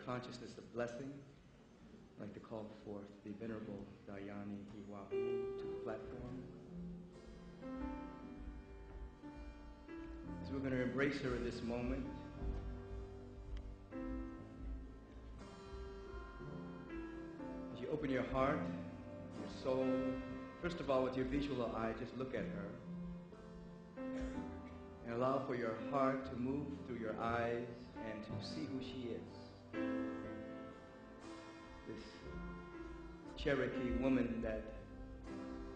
consciousness of blessing, I'd like to call forth the Venerable Dhyani Ywahoo to the platform. So we're going to embrace her in this moment. As you open your heart, your soul, first of all, with your visual eye, just look at her. And allow for your heart to move through your eyes and to see who she is. This Cherokee woman that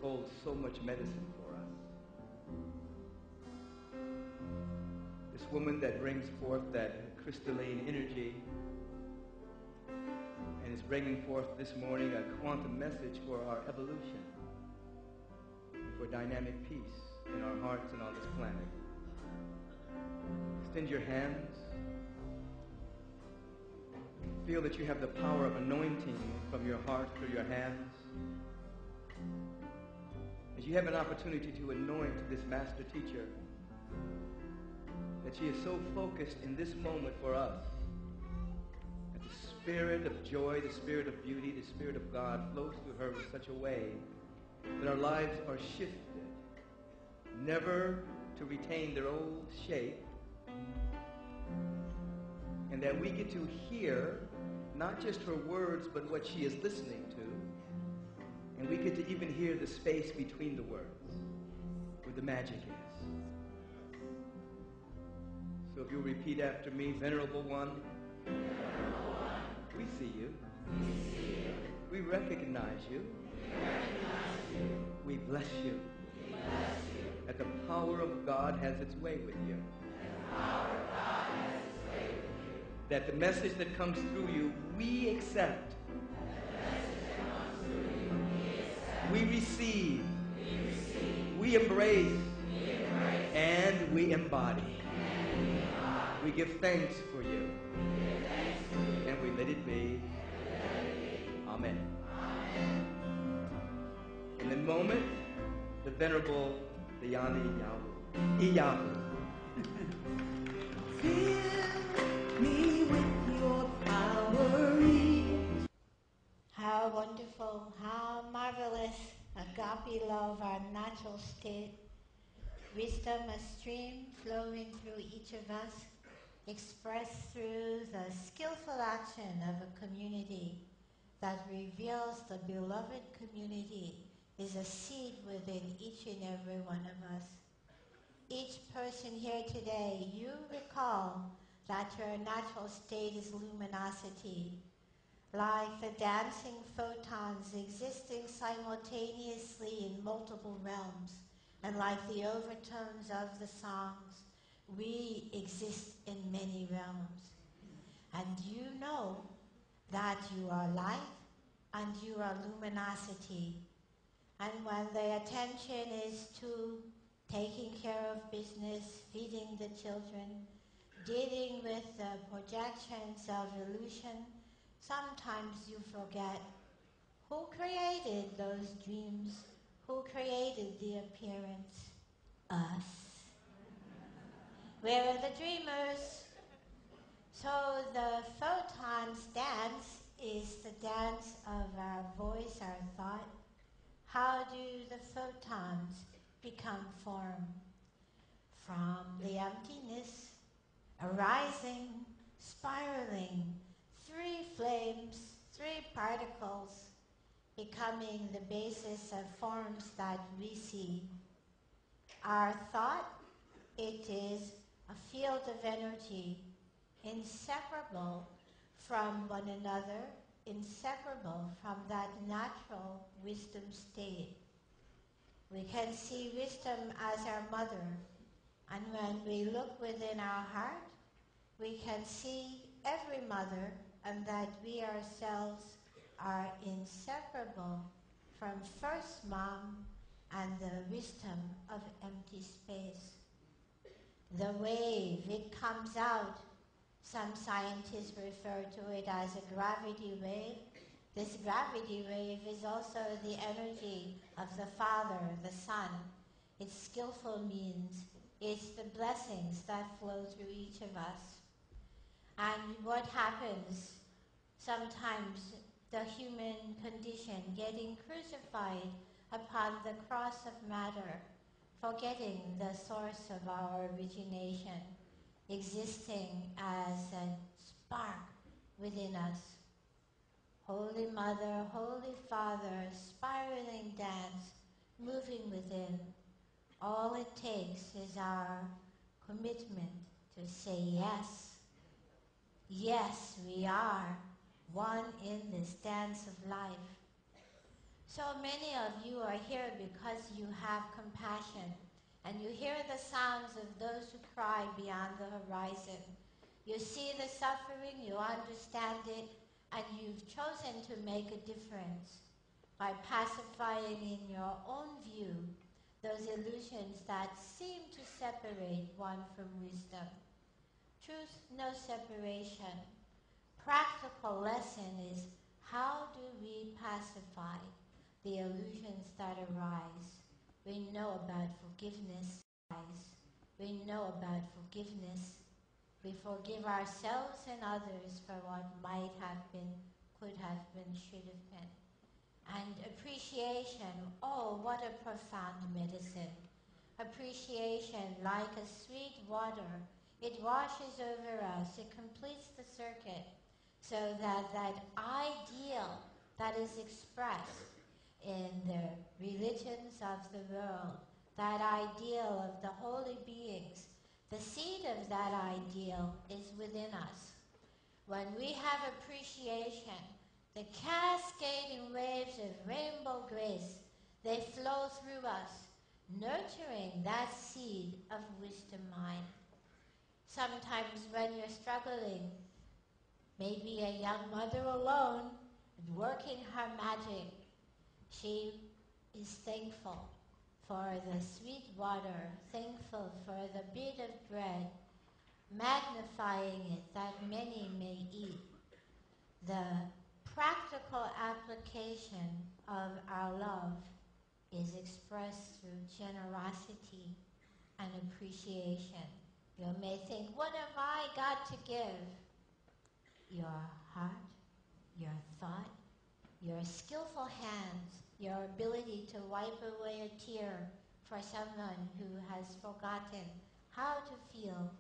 holds so much medicine for us. This woman that brings forth that crystalline energy and is bringing forth this morning a quantum message for our evolution, for dynamic peace in our hearts and on this planet. Extend your hands. Feel that you have the power of anointing from your heart through your hands. As you have an opportunity to anoint this master teacher, that she is so focused in this moment for us, that the spirit of joy, the spirit of beauty, the spirit of God flows through her in such a way that our lives are shifted, never to retain their old shape, and that we get to hear not just her words, but what she is listening to, and we get to even hear the space between the words, where the magic is. So if you'll repeat after me, Venerable One, we see you. We recognize you. We bless you. That the power of God has its way with you. That the message that comes through you, we accept. We receive. We embrace. And we embody. We give thanks for you. And we let it be. Amen. In the moment, the Venerable Dhyani Ywahoo. Fill me with your power. How wonderful, how marvelous, agape love, our natural state. Wisdom, a stream flowing through each of us, expressed through the skillful action of a community that reveals the beloved community, is a seed within each and every one of us. Each person here today, you recall that your natural state is luminosity, like the dancing photons existing simultaneously in multiple realms, and like the overtones of the songs, we exist in many realms. And you know that you are light and you are luminosity. And when the attention is to taking care of business, feeding the children, dealing with the projections of illusion, sometimes you forget who created those dreams, who created the appearance? Us. Where are the dreamers? So the photons dance is the dance of our voice, our thought. How do the photons become form? From the emptiness, arising, spiraling, 3 flames, 3 particles, becoming the basis of forms that we see. Our thought, it is a field of energy, inseparable from one another, inseparable from that natural wisdom state. We can see wisdom as our mother, and when we look within our heart, we can see every mother, and that we ourselves are inseparable from first mom and the wisdom of empty space. The wave, it comes out. Some scientists refer to it as a gravity wave. This gravity wave is also the energy of the Father, the Son. Its skillful means, it's the blessings that flow through each of us. And what happens Sometimes the human condition getting crucified upon the cross of matter, forgetting the source of our origination, existing as a spark within us. Holy Mother, Holy Father, spiraling dance, moving within. All it takes is our commitment to say yes. Yes, we are one in this dance of life. So many of you are here because you have compassion and you hear the sounds of those who cry beyond the horizon. You see the suffering, you understand it, and you've chosen to make a difference by pacifying in your own view those illusions that seem to separate one from wisdom. Truth, no separation. Practical lesson is, how do we pacify the illusions that arise? We know about forgiveness. We know about forgiveness. We forgive ourselves and others for what might have been, could have been, should have been. And appreciation, oh, what a profound medicine. Appreciation, like a sweet water, it washes over us, it completes the circuit, so that that ideal that is expressed in the religions of the world, that ideal of the holy beings, the seed of that ideal is within us. When we have appreciation, the cascading waves of rainbow grace, they flow through us, nurturing that seed of wisdom mind. Sometimes when you're struggling, maybe a young mother alone, working her magic, she is thankful for the sweet water, thankful for the bit of bread, magnifying it that many may eat. The practical application of our love is expressed through generosity and appreciation. You may think, what have I got to give? Your heart, your thought, your skillful hands, your ability to wipe away a tear for someone who has forgotten how to feel.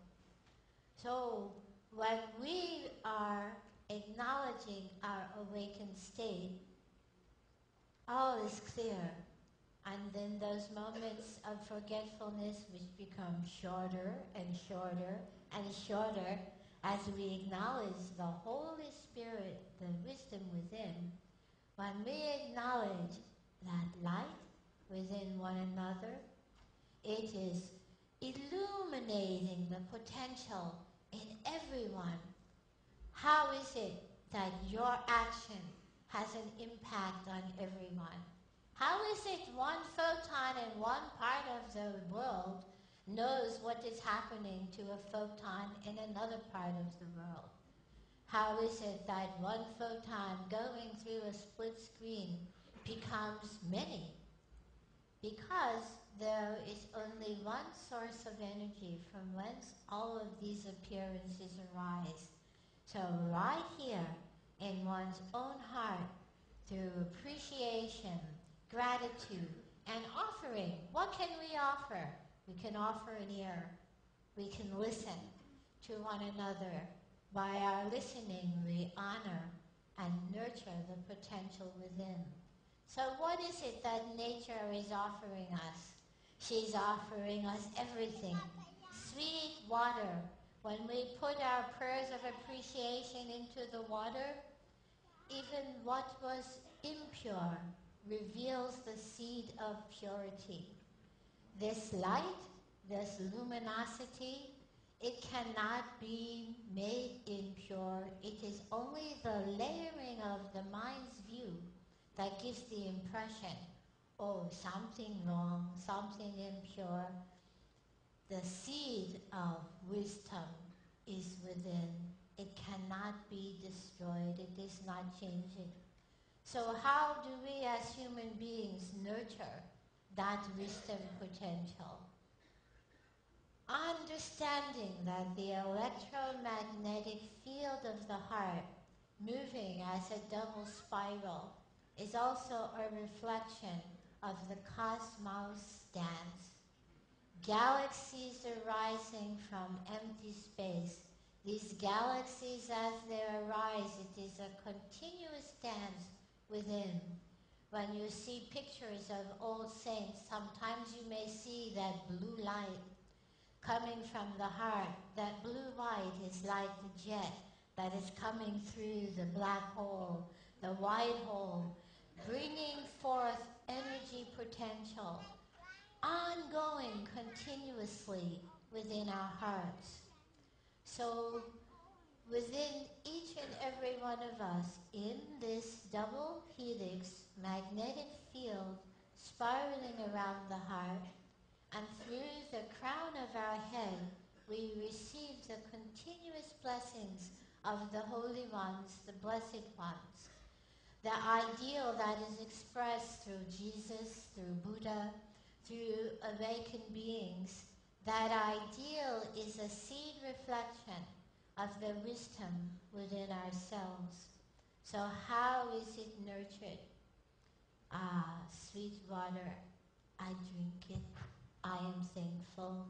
So when we are acknowledging our awakened state, all is clear. And then those moments of forgetfulness which become shorter and shorter and shorter as we acknowledge the Holy Spirit, the wisdom within. When we acknowledge that light within one another, it is illuminating the potential in everyone. How is it that your action has an impact on everyone? How is it one photon in one part of the world knows what is happening to a photon in another part of the world? How is it that one photon going through a split screen becomes many? Because there is only one source of energy from whence all of these appearances arise. So right here in one's own heart, through appreciation, gratitude, and offering. What can we offer? We can offer an ear. We can listen to one another. By our listening, we honor and nurture the potential within. So what is it that nature is offering us? She's offering us everything. Sweet water. When we put our prayers of appreciation into the water, even what was impure reveals the seed of purity. This light, this luminosity, it cannot be made impure. It is only the layering of the mind's view that gives the impression, oh, something wrong, something impure. The seed of wisdom is within. It cannot be destroyed. It does not change it. So how do we as human beings nurture that wisdom potential? Understanding that the electromagnetic field of the heart moving as a double spiral, is also a reflection of the cosmos dance. Galaxies arising from empty space. These galaxies, as they arise, it is a continuous dance within. When you see pictures of old saints, sometimes you may see that blue light coming from the heart. That blue light is like the jet that is coming through the black hole, the white hole, bringing forth energy potential, ongoing continuously within our hearts. So within each and every one of us, in this double helix magnetic field spiraling around the heart, and through the crown of our head, we receive the continuous blessings of the holy ones, the blessed ones. The ideal that is expressed through Jesus, through Buddha, through awakened beings, that ideal is a seed reflection of the wisdom within ourselves. So how is it nurtured? Ah, sweet water, I drink it, I am thankful.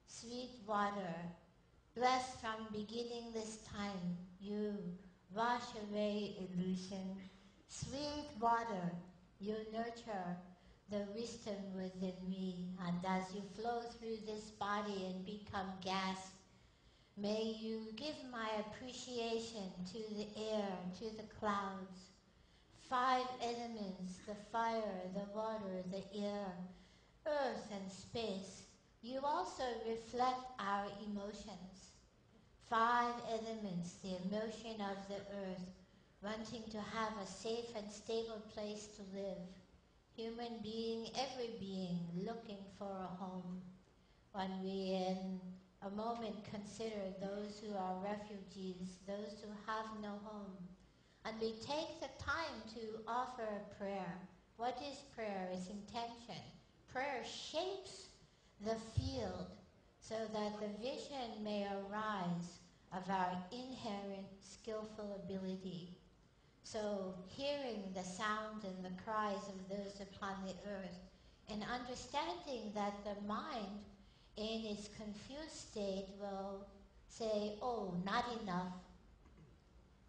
Sweet water, blessed from beginning this time, you wash away illusion. Sweet water, you nurture the wisdom within me, and as you flow through this body and become gas, may you give my appreciation to the air, to the clouds. 5 elements, the fire, the water, the air, earth and space. You also reflect our emotions. 5 elements, the emotion of the earth, wanting to have a safe and stable place to live. Human being, every being, looking for a home. When we in a moment consider those who are refugees, those who have no home, and we take the time to offer a prayer. What is prayer? It's intention. Prayer shapes the field so that the vision may arise of our inherent skillful ability. So hearing the sound and the cries of those upon the earth, and understanding that the mind in its confused state will say, oh, not enough,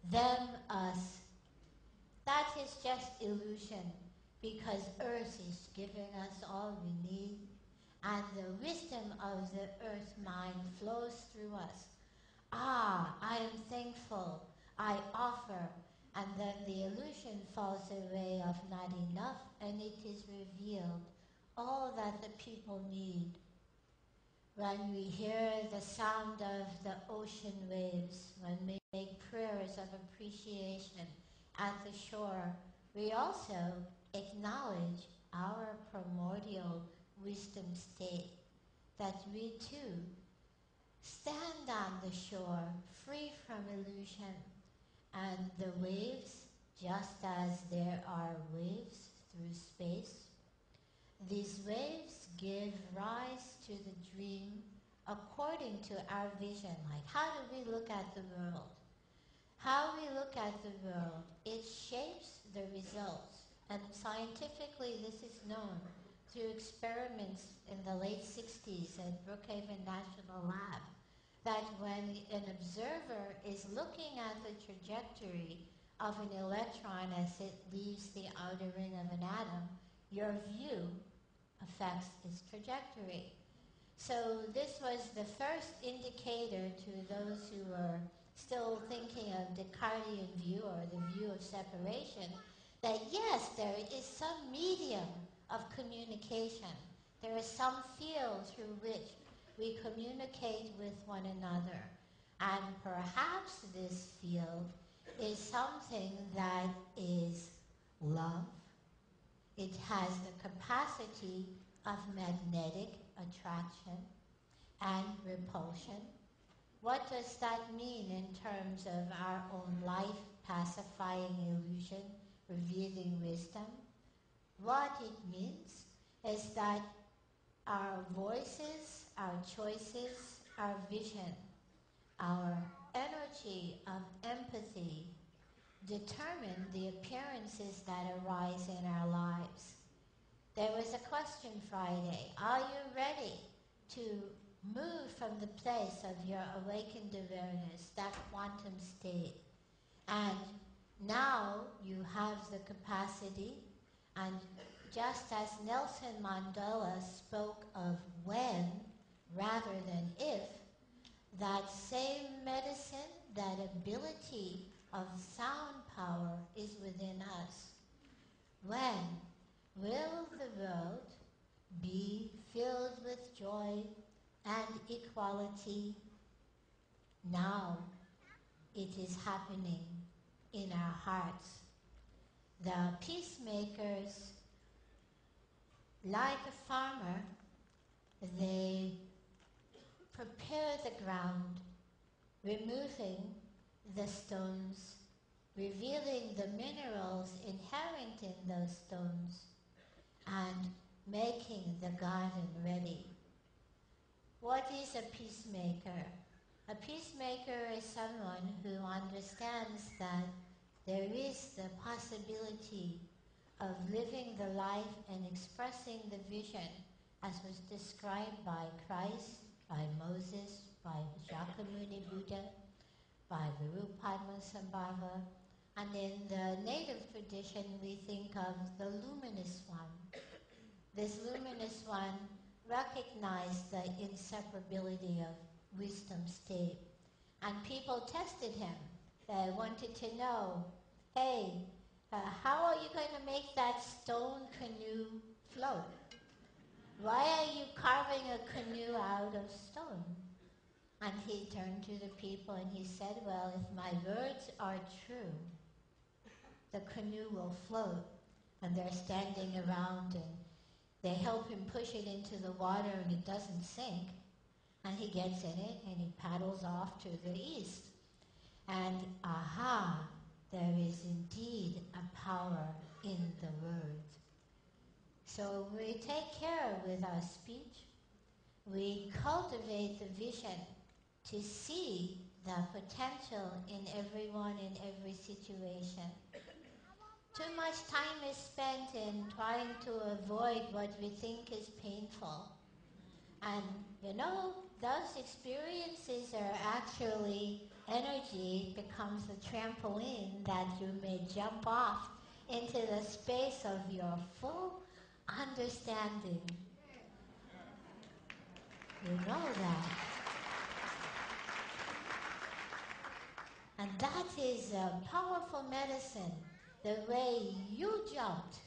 them, us. That is just illusion, because earth is giving us all we need, and the wisdom of the earth mind flows through us. Ah, I am thankful, I offer, and then the illusion falls away of not enough, and it is revealed all that the people need. When we hear the sound of the ocean waves, when we make prayers of appreciation at the shore, we also acknowledge our primordial wisdom state, that we too stand on the shore free from illusion, and the waves, just as there are waves through space, these waves give rise to the dream according to our vision. Like, how do we look at the world? How we look at the world, it shapes the results. And scientifically, this is known through experiments in the late 60s at Brookhaven National Lab, that when an observer is looking at the trajectory of an electron as it leaves the outer ring of an atom, your view affects its trajectory. So this was the first indicator to those who were still thinking of Descartesian view, or the view of separation, that yes, there is some medium of communication. There is some field through which we communicate with one another. And perhaps this field is something that is love. It has the capacity of magnetic attraction and repulsion. What does that mean in terms of our own life, pacifying illusion, revealing wisdom? What it means is that our voices, our choices, our vision, our energy of empathy determine the appearances that arise in our lives. There was a question Friday. Are you ready to move from the place of your awakened awareness, that quantum state? And now you have the capacity, and just as Nelson Mandela spoke of when rather than if, that same medicine, that ability of sound power is within us. When will the world be filled with joy and equality? Now it is happening in our hearts. The peacemakers, like a farmer, they prepare the ground, removing the stones, revealing the minerals inherent in those stones, and making the garden ready. What is a peacemaker? A peacemaker is someone who understands that there is the possibility of living the life and expressing the vision as was described by Christ, by Moses, by Shakyamuni Buddha, by Virupadmasambhava, and in the native tradition we think of the luminous one. This luminous one recognized the inseparability of wisdom state, and people tested him. They wanted to know, hey, how are you going to make that stone canoe float? Why are you carving a canoe out of stone? And he turned to the people and he said, well, if my words are true, the canoe will float. And they're standing around and they help him push it into the water and it doesn't sink. And he gets in it and he paddles off to the east. And aha, there is indeed a power in the words. So we take care with our speech. We cultivate the vision to see the potential in everyone, in every situation. Too much time is spent in trying to avoid what we think is painful. And those experiences are actually energy, becomes a trampoline that you may jump off into the space of your full understanding. You know that. And that is a powerful medicine. The way you jumped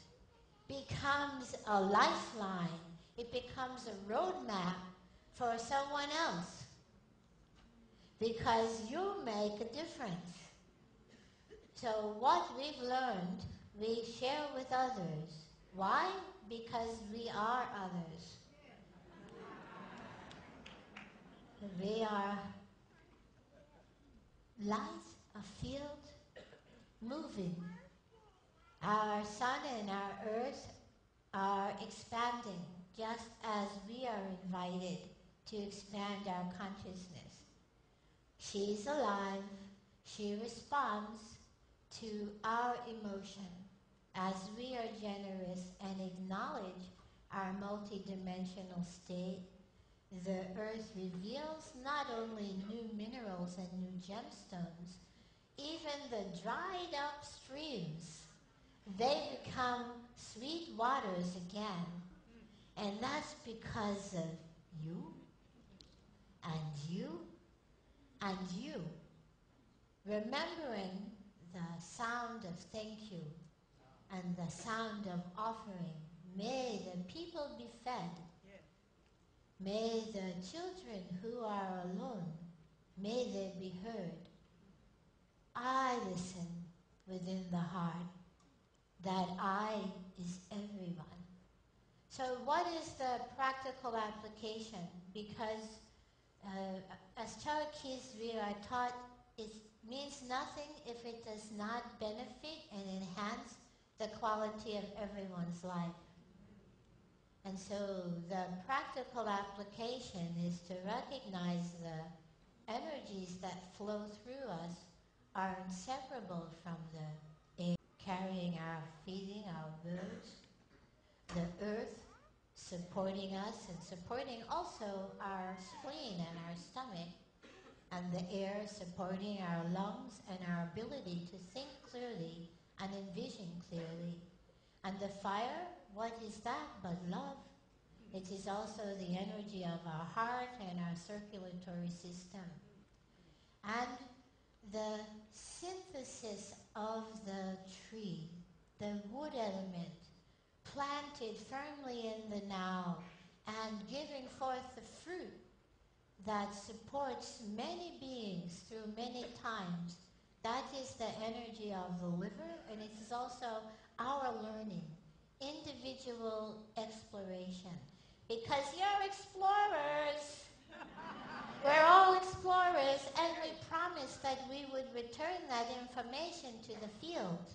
becomes a lifeline. It becomes a roadmap for someone else. Because you make a difference. So what we've learned, we share with others. Why? Because we are others. We are light, a field, moving. Our sun and our earth are expanding, just as we are invited to expand our consciousness. She's alive. She responds to our emotion as we are generous and acknowledge our multidimensional state. The earth reveals not only new minerals and new gemstones, even the dried up streams, they become sweet waters again. And that's because of you, and you, and you. Remembering the sound of thank you and the sound of offering. May the people be fed. May the children who are alone, may they be heard. I listen within the heart. That I is everyone. So what is the practical application? Because as Charakis we are taught, it means nothing if it does not benefit and enhance the quality of everyone's life. And so the practical application is to recognize the energies that flow through us are inseparable from the are feeding our birds, the earth supporting us and supporting also our spleen and our stomach, and the air supporting our lungs and our ability to think clearly and envision clearly. And the fire, what is that but love? It is also the energy of our heart and our circulatory system. And the synthesis of the tree, the wood element, planted firmly in the now and giving forth the fruit that supports many beings through many times. That is the energy of the liver, and it is also our learning, individual exploration. Because you're explorers. We're all explorers, and we promised that we would return that information to the field.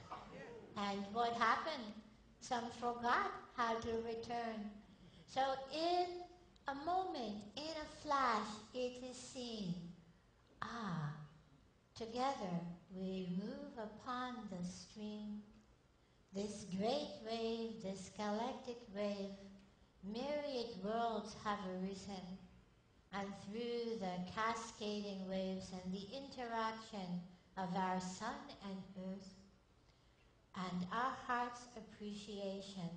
And what happened? Some forgot how to return. So in a moment, in a flash, it is seen. Together we move upon the stream. This great wave, this galactic wave, myriad worlds have arisen. And through the cascading waves and the interaction of our sun and earth, and our heart's appreciation,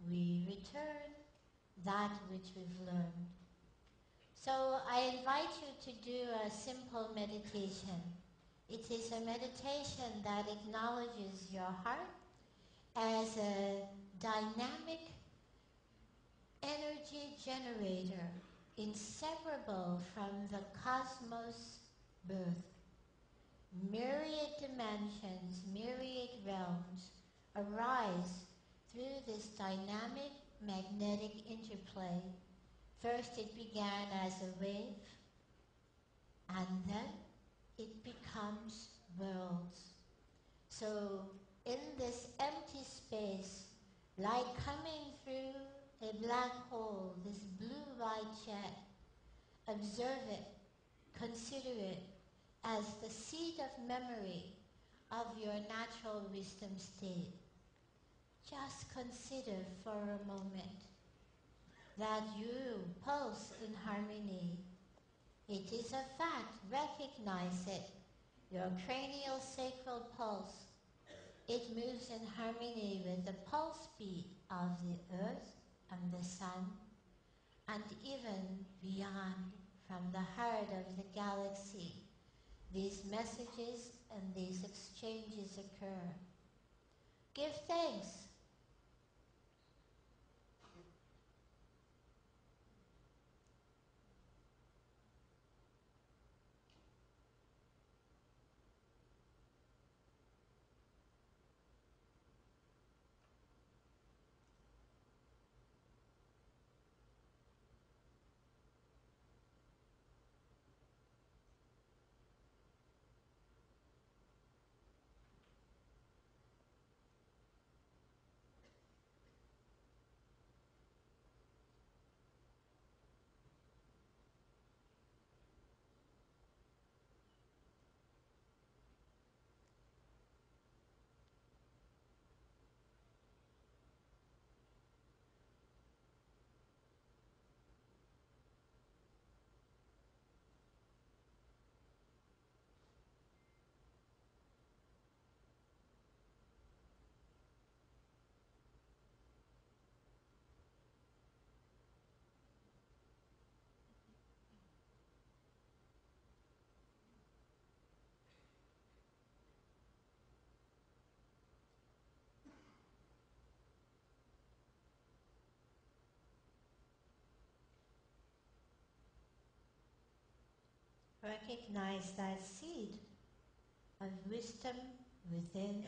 we return that which we've learned. So I invite you to do a simple meditation. It is a meditation that acknowledges your heart as a dynamic energy generator, inseparable from the cosmos birth. Myriad dimensions, myriad realms arise through this dynamic magnetic interplay. First it began as a wave, and then it becomes worlds. So in this empty space, like coming through a black hole, this blue-white jet, observe it, consider it as the seat of memory of your natural wisdom state. Just consider for a moment that you pulse in harmony. It is a fact, recognize it. Your cranial sacral pulse, it moves in harmony with the pulse beat of the earth and the sun, and even beyond, from the heart of the galaxy. These messages and these exchanges occur. Give thanks. Recognize that seed of wisdom within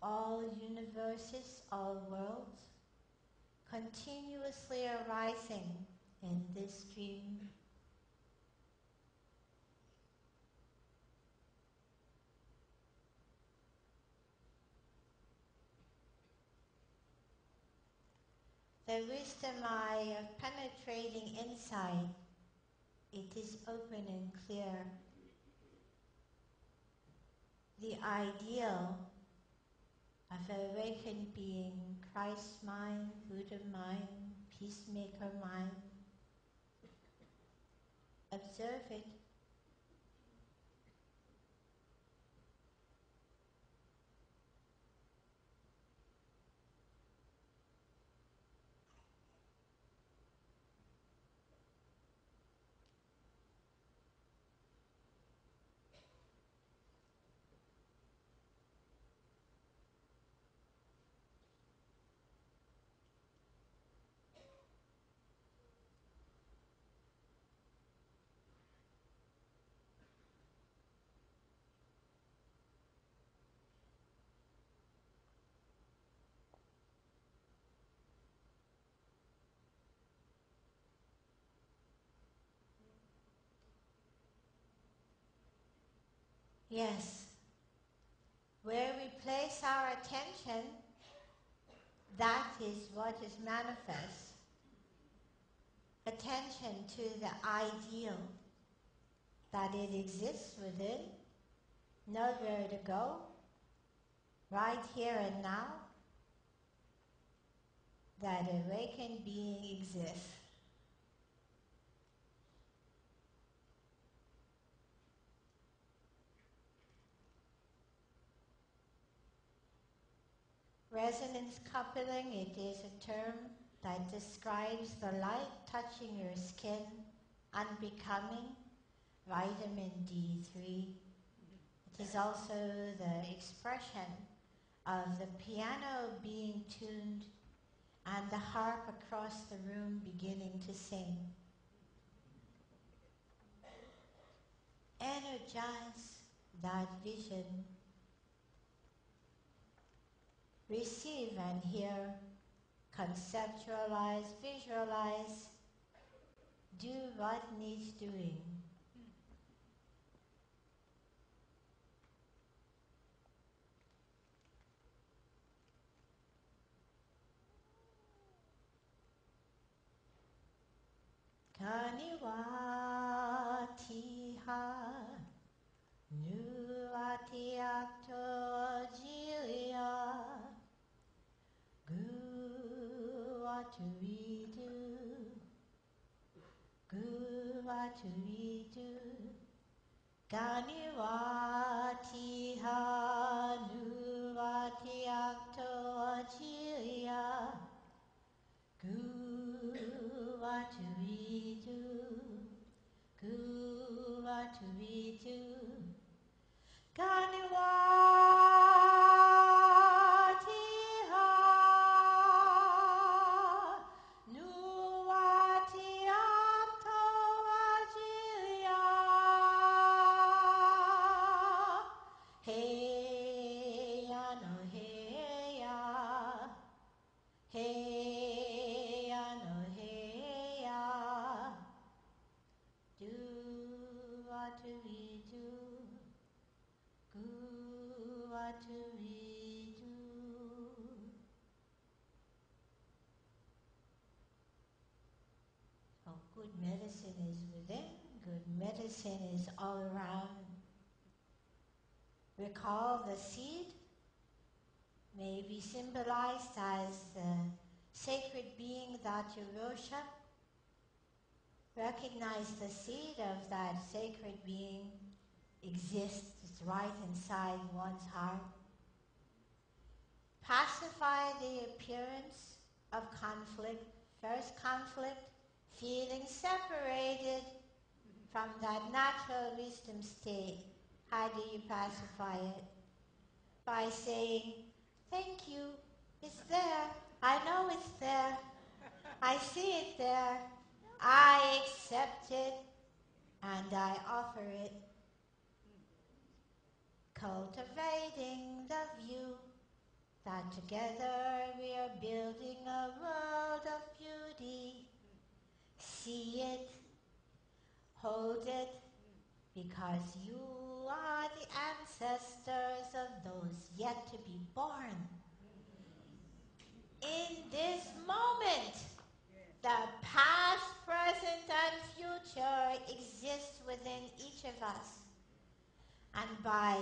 all universes, all worlds, continuously arising in this stream. The wisdom eye of penetrating insight, it is open and clear. The ideal of awakened being, Christ mind, Buddha mind, peacemaker mind. Observe it. Yes. Where we place our attention, that is what is manifest. Attention to the ideal, that it exists within, nowhere to go, right here and now, that awakened being exists. Resonance coupling, it is a term that describes the light touching your skin, unbecoming, vitamin D3. It is also the expression of the piano being tuned and the harp across the room beginning to sing. Energize that vision. Receive and hear, conceptualize, visualize, do what needs doing. Kaniwatiha nuatiakto jilia guatuidu guatuidu Kaniwatiha nuatiakto jilia guatuidu guatuidu Kaniwatiha nuatiakto ajilia heya no heya heya no heya do what we do. What do we do? Oh, good medicine is within, good medicine is all around. Recall the seed may be symbolized as the sacred being that you worship. Recognize the seed of that sacred being exists right inside one's heart. Pacify the appearance of conflict. First conflict, feeling separated from that natural wisdom state. How do you pacify it? By saying, thank you, it's there. I know it's there. I see it there. I accept it and I offer it. Cultivating the view that together we are building a world of beauty. See it, hold it, because you are the ancestors of those yet to be born. In this moment, the past, present, and future exists within each of us. And by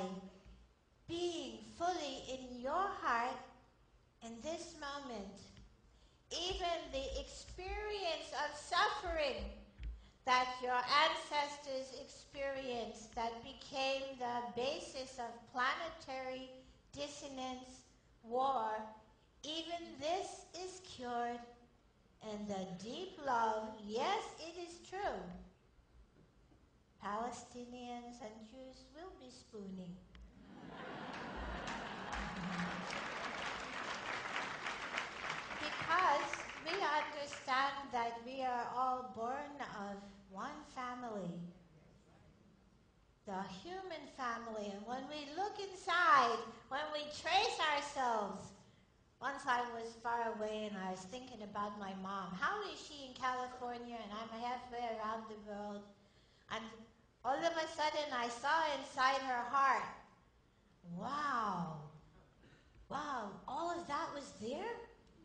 being fully in your heart in this moment. Even the experience of suffering that your ancestors experienced that became the basis of planetary dissonance, war, even this is cured. And the deep love, yes, it is true. Palestinians and Jews will be spooning. Because we understand that we are all born of one family, the human family. And when we look inside, when we trace ourselves, once I was far away and I was thinking about my mom. How is she in California and I'm halfway around the world? And all of a sudden I saw inside her heart, wow, all of that was there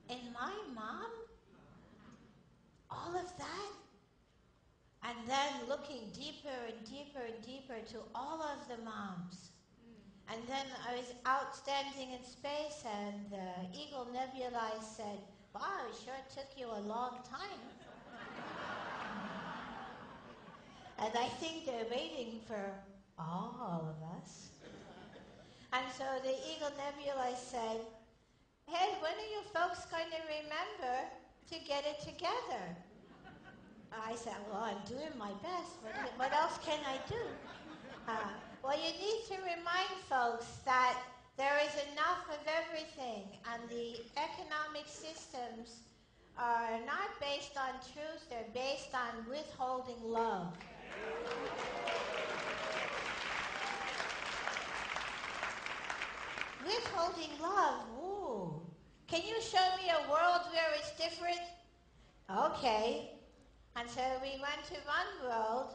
in my mom? All of that? And then looking deeper and deeper and deeper to all of the moms. And then I was out standing in space and the Eagle Nebula said, wow, it sure took you a long time. And I think they're waiting for all of us. And so the Eagle Nebula said, hey, when are you folks going to remember to get it together? I said, well, I'm doing my best. What else can I do? Well, you need to remind folks that there is enough of everything, and the economic systems are not based on truth, they're based on withholding love. Withholding love, ooh. Can you show me a world where it's different? Okay. And so we went to one world,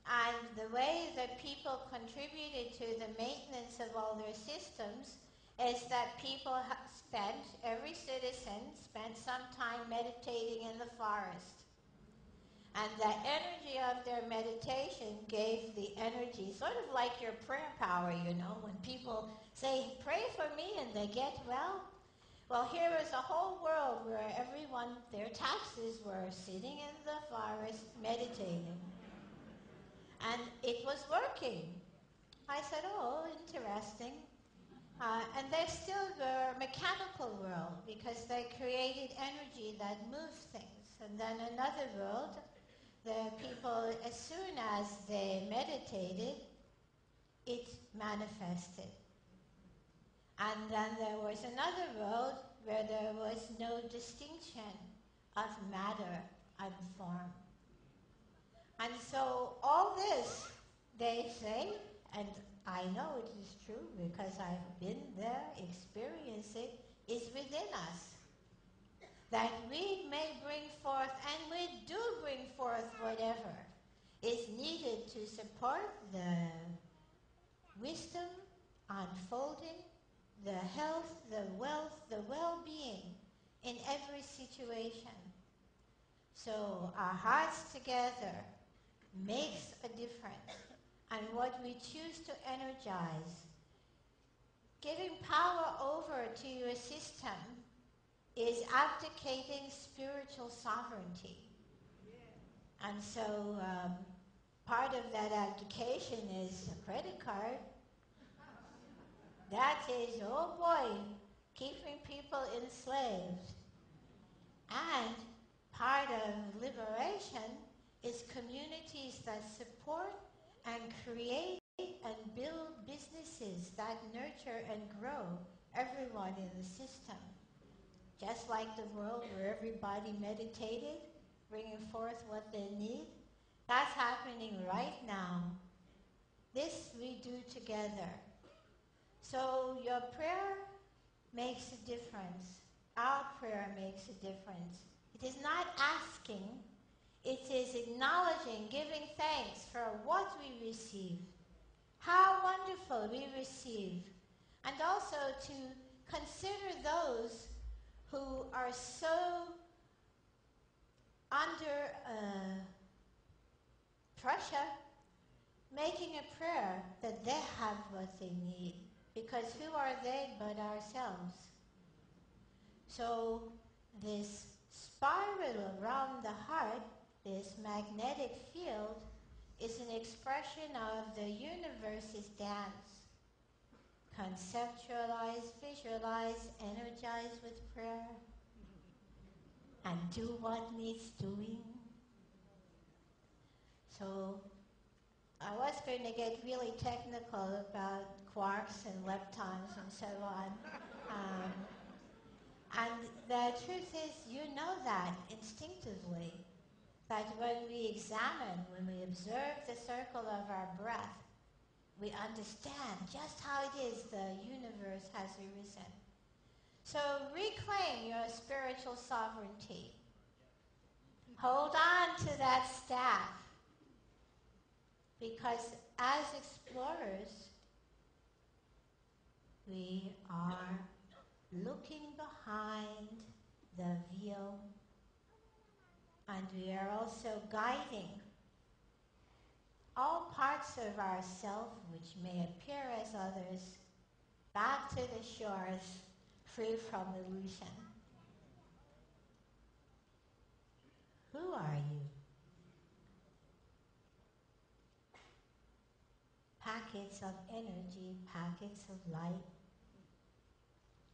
and the way that people contributed to the maintenance of all their systems is that people every citizen spent some time meditating in the forest. And the energy of their meditation gave the energy, sort of like your prayer power, you know, when people say, pray for me, and they get well. Well, here is a whole world where everyone, their taxes were sitting in the forest meditating. And it was working. I said, oh, interesting. And they still were a mechanical world because they created energy that moved things. And then another world, the people, as soon as they meditated, it manifested. And then there was another world where there was no distinction of matter and form. And so all this, they say, and I know it is true because I've been there, experienced it, is within us. That we may bring forth, and we do bring forth whatever is needed to support the wisdom unfolding, the health, the wealth, the well-being in every situation. So our hearts together makes a difference. And what we choose to energize, giving power over to your system is abdicating spiritual sovereignty. And so part of that abdication is a credit card. That is, oh boy, keeping people enslaved. And part of liberation is communities that support and create and build businesses that nurture and grow everyone in the system. Just like the world where everybody meditated, bringing forth what they need, that's happening right now. This we do together. So your prayer makes a difference. Our prayer makes a difference. It is not asking, it is acknowledging, giving thanks for what we receive. How wonderful we receive. And also to consider those who are so under pressure, making a prayer that they have what they need. because who are they but ourselves? So this spiral around the heart, this magnetic field, is an expression of the universe's dance. Conceptualize, visualize, energize with prayer, and do what needs doing. So I was going to get really technical about quarks and leptons and so on. And the truth is, you know that instinctively, that when we examine, when we observe the circle of our breath, we understand just how it is the universe has arisen. So reclaim your spiritual sovereignty. Hold on to that staff, because as explorers, we are looking behind the veil, and we are also guiding all parts of ourself which may appear as others back to the shores, free from illusion. Who are you? Packets of energy, packets of light.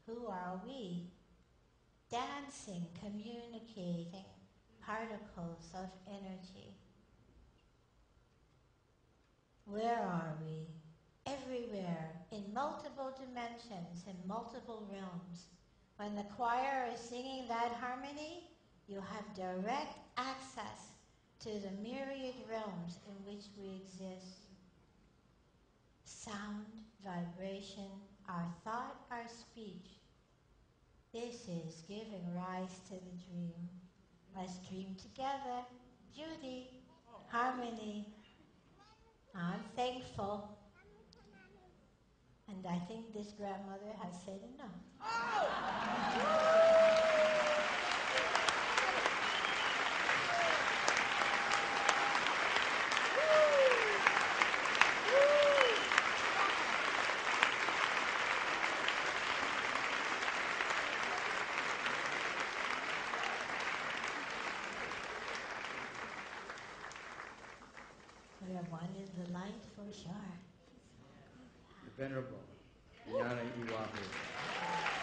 Who are we? Dancing, communicating, particles of energy. Where are we? Everywhere, in multiple dimensions, in multiple realms. When the choir is singing that harmony, you have direct access to the myriad realms in which we exist. Sound, vibration, our thought, our speech. This is giving rise to the dream. Let's dream together. Beauty, harmony. I'm thankful. And I think this grandmother has said enough. We are one in the light for sure. The Venerable Dhyani Ywahoo.